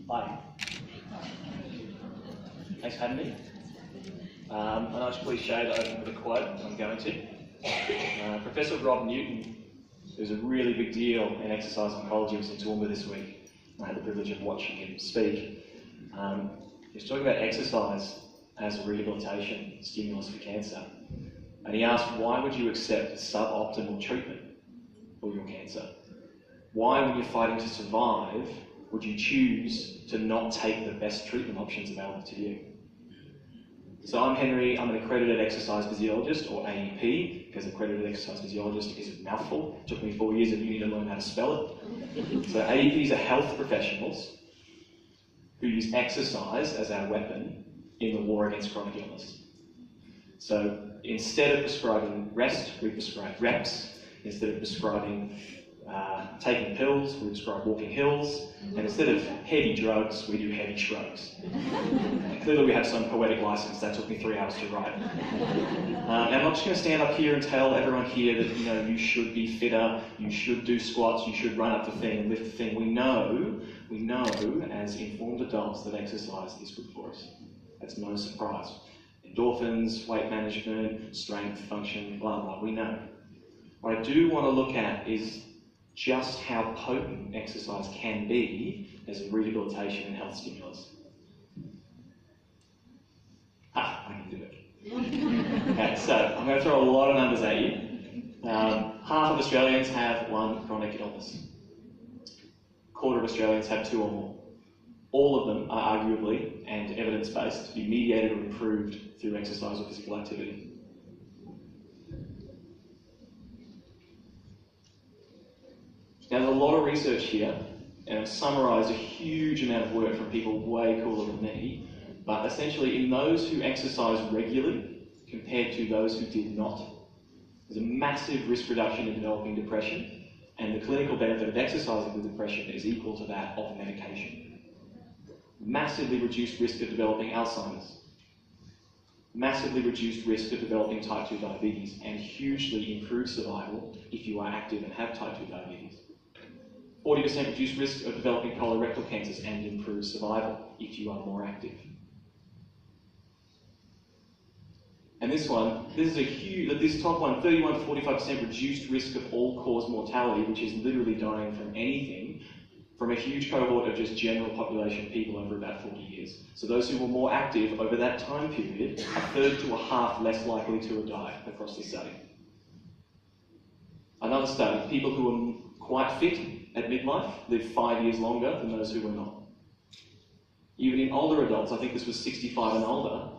Hi. Thanks for having me. I know it's cliche to open with a quote, I'm going to. Professor Rob Newton, who's a really big deal in exercise oncology, was in Toowoomba this week. I had the privilege of watching him speak. He was talking about exercise as a rehabilitation stimulus for cancer. And he asked, why would you accept suboptimal treatment for your cancer? Why, when you're fighting to survive, would you choose to not take the best treatment options available to you? So I'm Henry, I'm an accredited exercise physiologist, or AEP, because accredited exercise physiologist is a mouthful. It took me 4 years of uni to learn how to spell it. So AEPs are health professionals who use exercise as our weapon in the war against chronic illness. So instead of prescribing rest, we prescribe reps. Instead of prescribing taking pills, we prescribe walking hills. And instead of heavy drugs, we do heavy shrugs. Clearly we have some poetic license. That took me 3 hours to write. And I'm not just going to stand up here and tell everyone here that you should be fitter, you should do squats, you should run up the thing and lift the thing. We know as informed adults that exercise is good for us. That's no surprise. Endorphins, weight management, strength, function, blah, blah, we know. What I do want to look at is just how potent exercise can be as a rehabilitation and health stimulus. I can do it. Okay, so I'm going to throw a lot of numbers at you. Half of Australians have one chronic illness. A quarter of Australians have 2 or more. All of them are arguably, and evidence-based, to be mediated or improved through exercise or physical activity. Now, there's a lot of research here, and I've summarised a huge amount of work from people way cooler than me, but essentially in those who exercise regularly compared to those who did not, there's a massive risk reduction in developing depression, and the clinical benefit of exercising with depression is equal to that of medication. Massively reduced risk of developing Alzheimer's, massively reduced risk of developing type 2 diabetes, and hugely improved survival if you are active and have type 2 diabetes. 40% reduced risk of developing colorectal cancers and improved survival if you are more active. And this is a huge, this top one, 31 to 45% reduced risk of all-cause mortality, which is literally dying from anything, from a huge cohort of just general population people over about 40 years. So those who were more active over that time period, a third to a half less likely to have died across the study. Another study, people who were quite fit at midlife lived 5 years longer than those who were not. Even in older adults, I think this was 65 and older,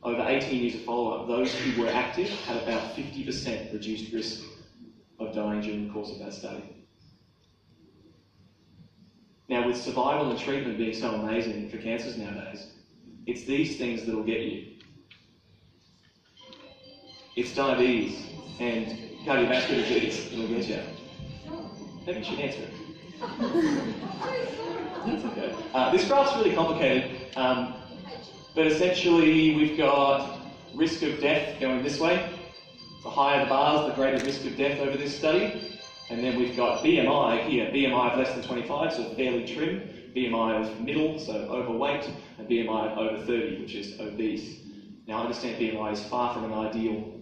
over 18 years of follow-up, those who were active had about 50% reduced risk of dying during the course of that study. Now, with survival and treatment being so amazing for cancers nowadays, it's these things that'll get you. It's diabetes and cardiovascular disease that'll get you. Maybe you should answer it. That's okay. This graph's really complicated, but essentially we've got risk of death going this way. The higher the bars, the greater risk of death over this study. And then we've got BMI here, BMI of less than 25, so fairly trim, BMI of middle, so overweight, and BMI of over 30, which is obese. Now I understand BMI is far from an ideal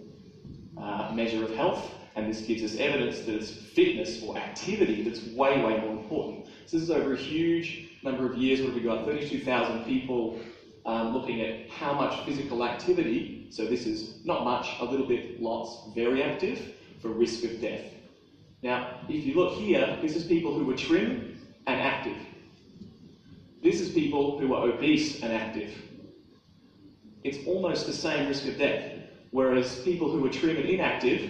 measure of health, and this gives us evidence that it's fitness or activity that's way, way more important. So this is over a huge number of years where we've got 32,000 people looking at how much physical activity, so this is not much, a little bit, lots, very active, for risk of death. Now, if you look here, this is people who were trim and active. This is people who are obese and active. It's almost the same risk of death, whereas people who are trim and inactive,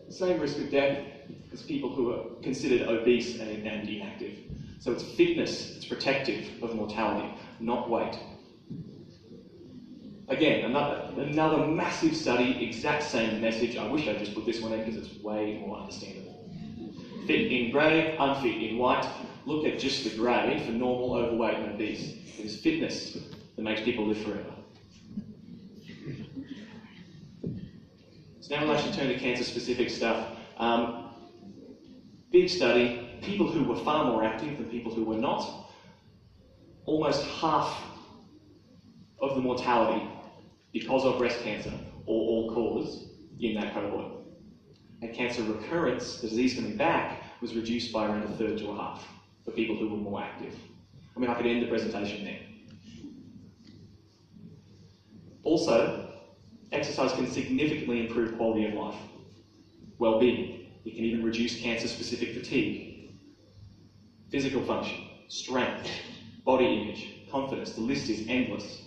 same risk of death as people who are considered obese and inactive. So it's fitness, it's protective of mortality, not weight. Again, another massive study, exact same message. I wish I just put this one in because it's way more understandable. Fit in grey, unfit in white. Look at just the grey for normal, overweight and obese. It is fitness that makes people live forever. So now we'll actually turn to cancer-specific stuff. Big study, people who were far more active than people who were not. almost half of the mortality because of breast cancer or all cause in that cohort. And cancer recurrence, the disease coming back, was reduced by around a third to a half for people who were more active. I mean, I could end the presentation there. Also, exercise can significantly improve quality of life, well-being. It can even reduce cancer-specific fatigue, physical function, strength, body image, confidence. The list is endless.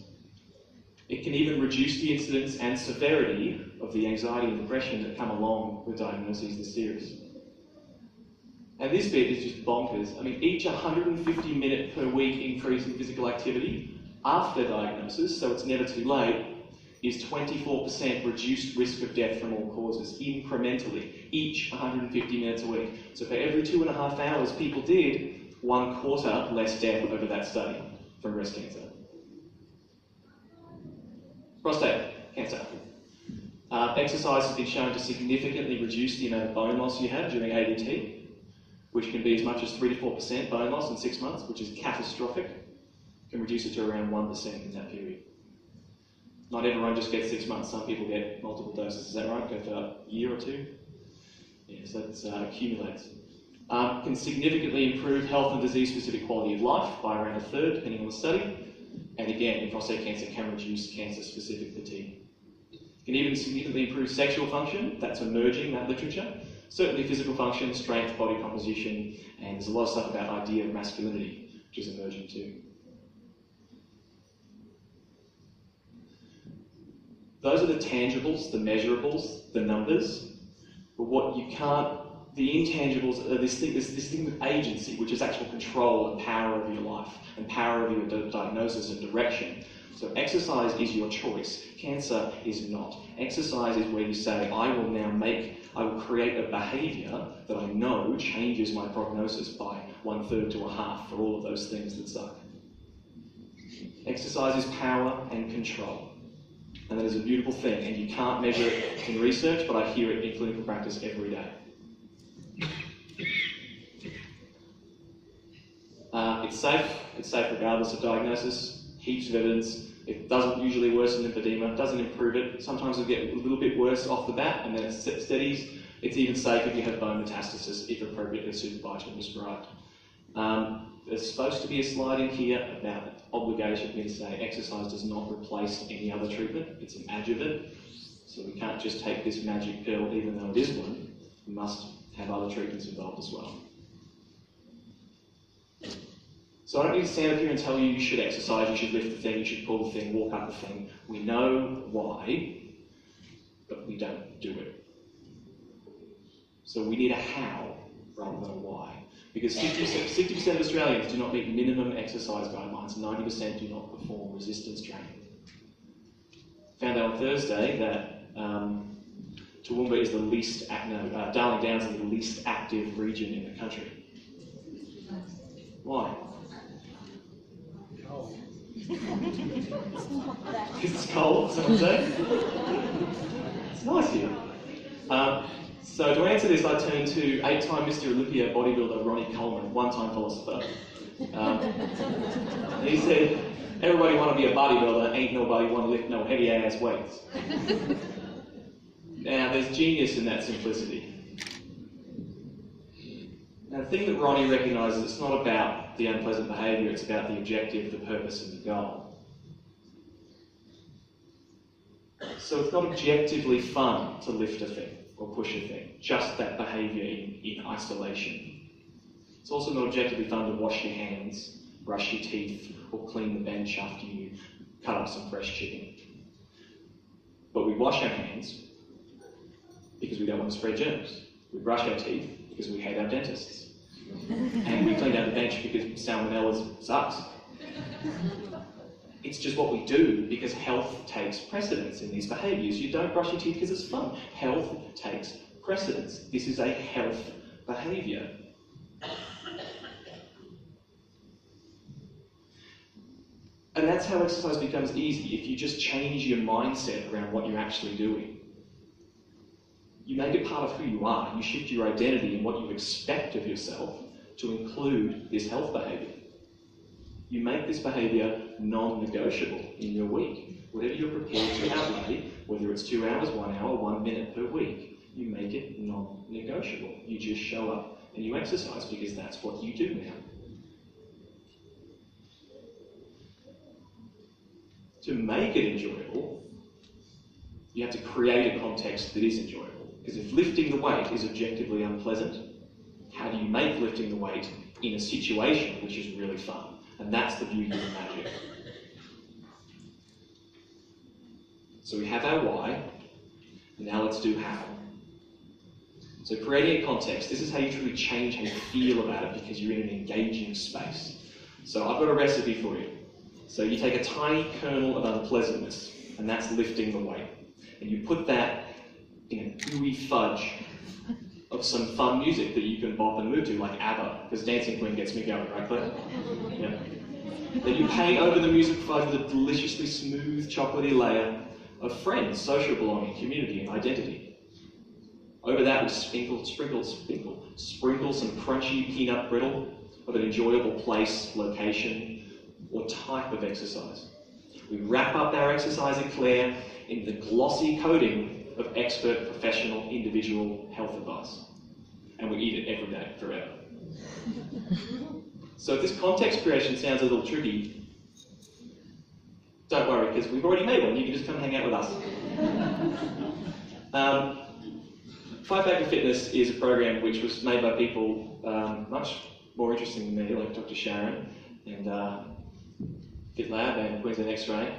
It can even reduce the incidence and severity of the anxiety and depression that come along with diagnoses this serious. And this bit is just bonkers. I mean, each 150-minute per week increase in physical activity after diagnosis, so it's never too late, is 24% reduced risk of death from all causes, incrementally, each 150 minutes a week. So for every 2.5 hours people did, 1/4 less death over that study from breast cancer. Prostate cancer. Exercise has been shown to significantly reduce the amount of bone loss you have during AEP, which can be as much as 3 to 4% bone loss in 6 months, which is catastrophic. Can reduce it to around 1% in that period. Not everyone just gets 6 months. Some people get multiple doses. Is that right? Go for a year or two? Yeah, so that accumulates. Can significantly improve health and disease-specific quality of life by around a third, depending on the study. And again, in prostate cancer, can reduce cancer-specific fatigue. Can even significantly improve sexual function. That's emerging, that literature. Certainly physical function, strength, body composition, and there's a lot of stuff about idea of masculinity, which is emerging too. Those are the tangibles, the measurables, the numbers. But what you can't, the intangibles are this thing with agency, which is actual control and power of your life, and power of your diagnosis and direction. So exercise is your choice. Cancer is not. Exercise is where you say, I will create a behaviour that I know changes my prognosis by 1/3 to a half for all of those things that suck. Exercise is power and control. And that is a beautiful thing, and you can't measure it in research, but I hear it in clinical practice every day. It's safe regardless of diagnosis, heaps of evidence. It doesn't usually worsen lymphedema, doesn't improve it. Sometimes it'll get a little bit worse off the bat, and then it steadies. It's even safe if you have bone metastasis, if appropriately supervised and prescribed. There's supposed to be a slide in here about obligation for me to say exercise does not replace any other treatment. It's an adjuvant. So we can't just take this magic pill, even though it is one. We must have other treatments involved as well. So I don't need to stand up here and tell you should exercise, you should lift the thing, you should pull the thing, walk up the thing. We know why, but we don't do it. So we need a how rather than a why. Because 60% of Australians do not meet minimum exercise guidelines, 90% do not perform resistance training. Found out on Thursday that Toowoomba is the least, Darling Downs is the least active region in the country. Why? It's cold, someone say? It's nice here. So to answer this, I turn to 8-time Mr. Olympia bodybuilder Ronnie Coleman, one-time philosopher. He said, everybody want to be a bodybuilder, ain't nobody want to lift no heavy-ass weights. Now, there's genius in that simplicity. Now, the thing that Ronnie recognises, it's not about the unpleasant behaviour, it's about the objective, the purpose, and the goal. So it's not objectively fun to lift a thing or push a thing, just that behaviour in isolation. It's also not objectively fun to wash your hands, brush your teeth, or clean the bench after you cut up some fresh chicken. But we wash our hands because we don't want to spread germs. We brush our teeth because we hate our dentists. And we clean out the bench because salmonella sucks. It's just what we do because health takes precedence in these behaviours. You don't brush your teeth because it's fun. Health takes precedence. This is a health behaviour. And that's how exercise becomes easy, if you just change your mindset around what you're actually doing. You make it part of who you are. You shift your identity and what you expect of yourself to include this health behaviour. You make this behaviour non-negotiable in your week. Whatever you're prepared to outlay, whether it's 2 hours, 1 hour, 1 minute per week, you make it non-negotiable. You just show up and you exercise because that's what you do now. To make it enjoyable, you have to create a context that is enjoyable. Because if lifting the weight is objectively unpleasant, how do you make lifting the weight in a situation which is really fun? And that's the beauty of magic. So we have our why, now let's do how. So creating a context, this is how you truly change how you feel about it because you're in an engaging space. So I've got a recipe for you. So you take a tiny kernel of unpleasantness, and that's lifting the weight. And you put that in a gooey fudge of some fun music that you can bop and move to, like ABBA, because Dancing Queen gets me going, right, Claire? Yeah. Then you paint over the music fudge with a deliciously smooth, chocolatey layer of friends, social belonging, community, and identity. Over that, we sprinkle some crunchy peanut brittle of an enjoyable place, location, or type of exercise. We wrap up our exercise eclair in the glossy coating of expert, professional, individual health advice. And we eat it every day, forever. So if this context creation sounds a little tricky, don't worry, because we've already made one. You can just come hang out with us. 5 Factor Fitness is a program which was made by people much more interesting than me, like Dr. Sharon and FitLab and Queensland X-Ray.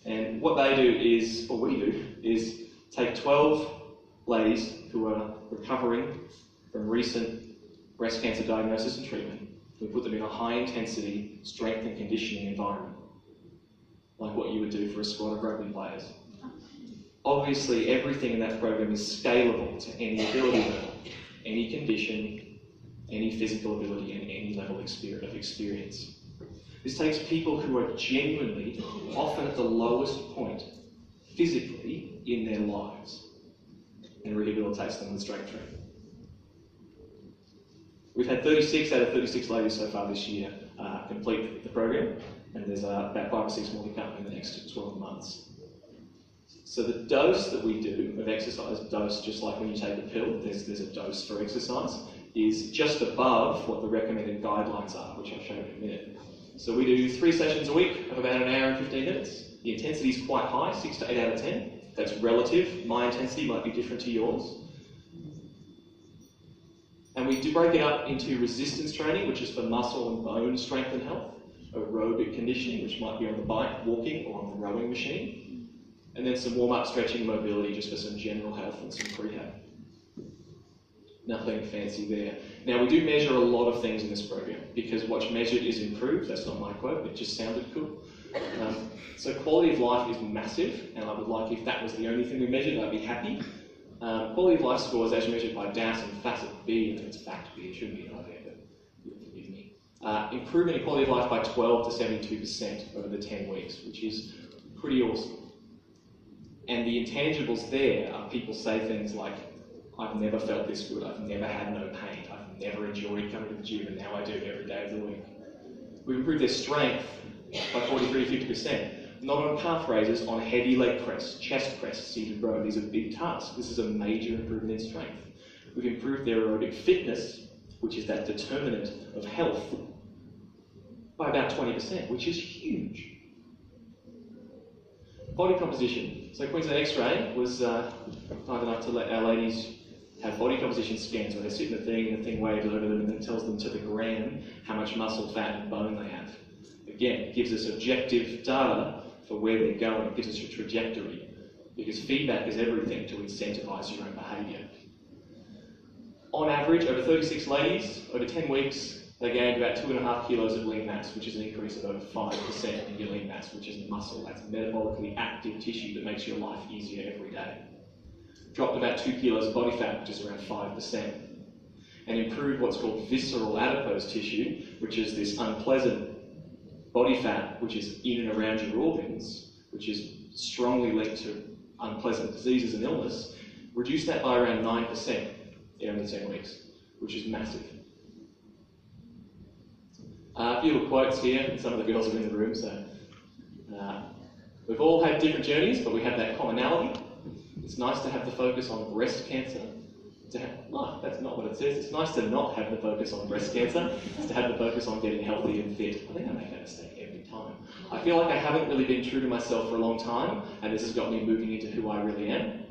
And what they do is, or we do, is take 12 ladies who are recovering from recent breast cancer diagnosis and treatment. We put them in a high-intensity strength and conditioning environment, like what you would do for a squad of rugby players. Obviously, everything in that program is scalable to any ability level, any condition, any physical ability, and any level of experience. This takes people who are genuinely, often at the lowest point, physically, in their lives, and rehabilitates them with strength training. We've had 36 out of 36 ladies so far this year complete the program, and there's about 5 or 6 more to come in the next 12 months. So the dose that we do of exercise, dose just like when you take a pill, there's a dose for exercise, is just above what the recommended guidelines are, which I'll show you in a minute. So we do 3 sessions a week of about 1 hour and 15 minutes. The intensity is quite high, 6 to 8 out of 10. That's relative. My intensity might be different to yours. And we do break it up into resistance training, which is for muscle and bone strength and health, aerobic conditioning, which might be on the bike, walking, or on the rowing machine, and then some warm-up stretching and mobility just for some general health and some prehab. Nothing fancy there. Now, we do measure a lot of things in this program, because what's measured is improved. That's not my quote, it just sounded cool. So quality of life is massive, and I would like, if that was the only thing we measured, I'd be happy. Quality of life scores, as measured by DAS and Facet B, I think it's Fact B, it shouldn't be an idea, but you'll forgive me. Improvement in quality of life by 12 to 72% over the 10 weeks, which is pretty awesome. And the intangibles there are people say things like, I've never felt this good, I've never had no pain, I've never enjoyed coming to the gym, and now I do every day of the week. We've improved their strength by 43 to 50%. Not on calf raises, on heavy leg press, chest press, seated row. These are big tasks. This is a major improvement in strength. We've improved their aerobic fitness, which is that determinant of health, by about 20%, which is huge. Body composition. So Queensland X-Ray was kind enough to let our ladies have body composition scans where they sit in the thing waves over them and then tells them to the gram how much muscle, fat and bone they have. Again, it gives us objective data for where they're going. It gives us a trajectory, because feedback is everything to incentivise your own behaviour. On average, over 36 ladies, over 10 weeks, they gained about 2.5 kilos of lean mass, which is an increase of over 5% in your lean mass, which is muscle. That's metabolically active tissue that makes your life easier every day. Dropped about 2 kilos of body fat, which is around 5%. And improved what's called visceral adipose tissue, which is this unpleasant body fat, which is in and around your organs, which is strongly linked to unpleasant diseases and illness. Reduced that by around 9% in only 10 weeks, which is massive. A few little quotes here, and some of the girls are in the room, so we've all had different journeys, but we have that commonality. It's nice to have the focus on breast cancer. That's not what it says. It's nice to not have the focus on breast cancer. It's to have the focus on getting healthy and fit. I think I make that mistake every time. I feel like I haven't really been true to myself for a long time, and this has got me moving into who I really am.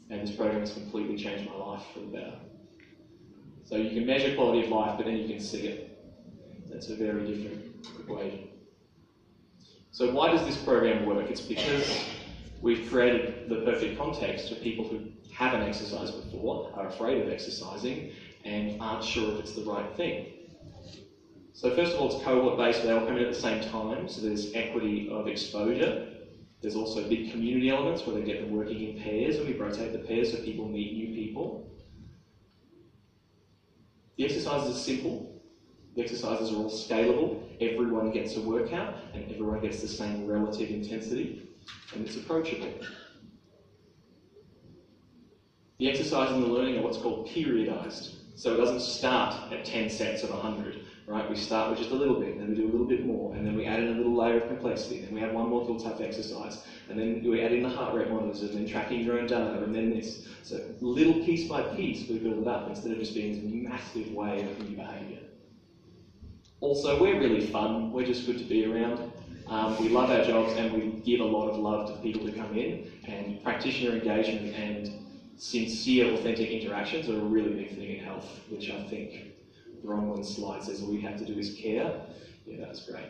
And this program has completely changed my life for the better. So you can measure quality of life, but then you can see it. That's a very different equation. So why does this program work? It's because we've created the perfect context for people who haven't exercised before, are afraid of exercising, and aren't sure if it's the right thing. So first of all, it's cohort-based. They all come in at the same time, so there's equity of exposure. There's also big community elements where they get them working in pairs, and we rotate the pairs so people meet new people. The exercises are simple. The exercises are all scalable. Everyone gets a workout, and everyone gets the same relative intensity, and it's approachable. The exercise and the learning are what's called periodized. So it doesn't start at 10 sets of 100, right? We start with just a little bit, and then we do a little bit more, and then we add in a little layer of complexity, and we add one more little tough exercise, and then we add in the heart rate monitors, and then tracking your own data, and then this. So little piece by piece, we build it up instead of just being this massive wave of new behaviour. Also, we're really fun. We're just good to be around. We love our jobs, and we give a lot of love to people who come in, and practitioner engagement and sincere, authentic interactions are a really big thing in health, which I think the wrong one slide says all you have to do is care. Yeah, that's great.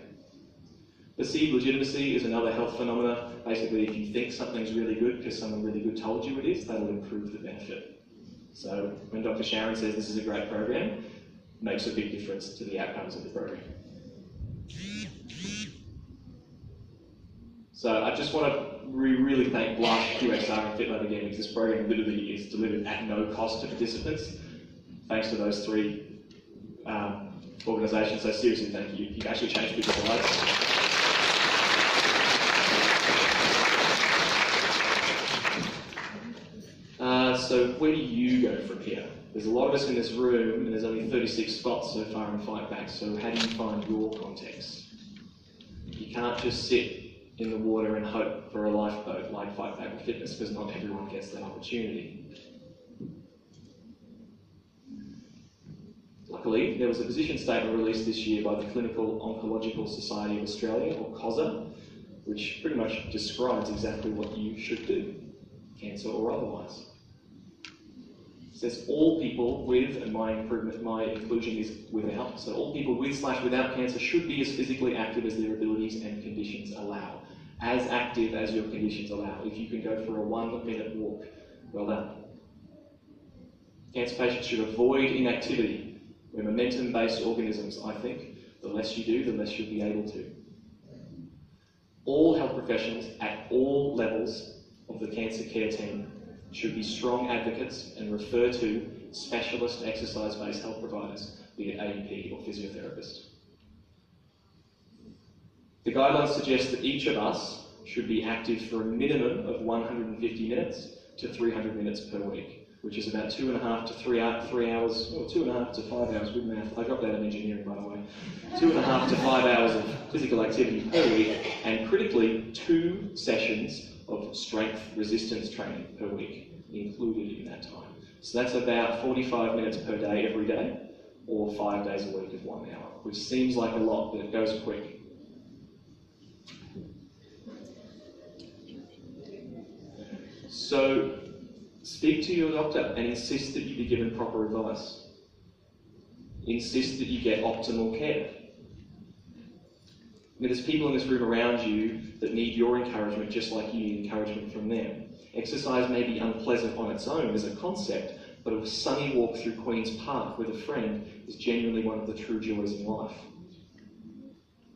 Perceived legitimacy is another health phenomena. Basically, if you think something's really good because someone really good told you it is, that'll improve the benefit. So when Dr. Sharon says this is a great program, it makes a big difference to the outcomes of the program. So I just want to really thank Blush, QXR and FitLab again, because this program literally is delivered at no cost to participants, thanks to those three organisations. So seriously, thank you. You've actually changed people's lives. So where do you go from here? There's a lot of us in this room, and there's only 36 spots so far in Fight Back, so how do you find your context? You can't just sit in the water and hope for a lifeboat like Fight Back with Fitness, because not everyone gets that opportunity. Luckily, there was a position statement released this year by the Clinical Oncological Society of Australia, or COSA, which pretty much describes exactly what you should do, cancer or otherwise. It says all people with, and my inclusion is without, so all people with/without cancer should be as physically active as their abilities and conditions allow. As active as your conditions allow. If you can go for a 1-minute walk, well done. Cancer patients should avoid inactivity. We're momentum-based organisms, I think. The less you do, the less you'll be able to. All health professionals at all levels of the cancer care team should be strong advocates and refer to specialist exercise-based health providers, be it AEP or physiotherapist. The guidelines suggest that each of us should be active for a minimum of 150 minutes to 300 minutes per week, which is about 2.5 to 3 hours, or 2.5 to 5 hours, good math. I dropped out of engineering, by the way. 2.5 to 5 hours of physical activity per week, and critically, 2 sessions of strength resistance training per week included in that time. So that's about 45 minutes per day every day, or 5 days a week of 1 hour, which seems like a lot, but it goes quick. So speak to your doctor and insist that you be given proper advice. Insist that you get optimal care. I mean, there's people in this room around you that need your encouragement just like you need encouragement from them. Exercise may be unpleasant on its own as a concept, but a sunny walk through Queen's Park with a friend is genuinely one of the true joys in life.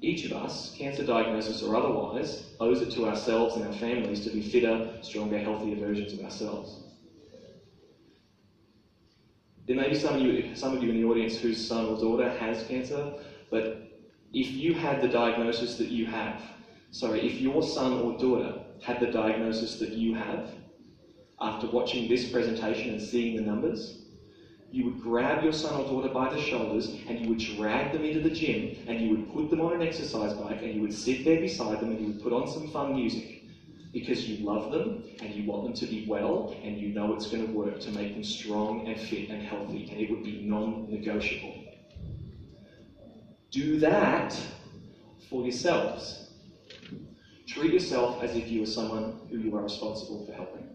Each of us, cancer diagnosis or otherwise, owes it to ourselves and our families to be fitter, stronger, healthier versions of ourselves. There may be some of you in the audience whose son or daughter has cancer, but if you had the diagnosis that you have, if your son or daughter had the diagnosis that you have, after watching this presentation and seeing the numbers, you would grab your son or daughter by the shoulders and you would drag them into the gym and you would put them on an exercise bike and you would sit there beside them and you would put on some fun music because you love them and you want them to be well and you know it's going to work to make them strong and fit and healthy, and it would be non-negotiable. Do that for yourselves. Treat yourself as if you were someone who you are responsible for helping.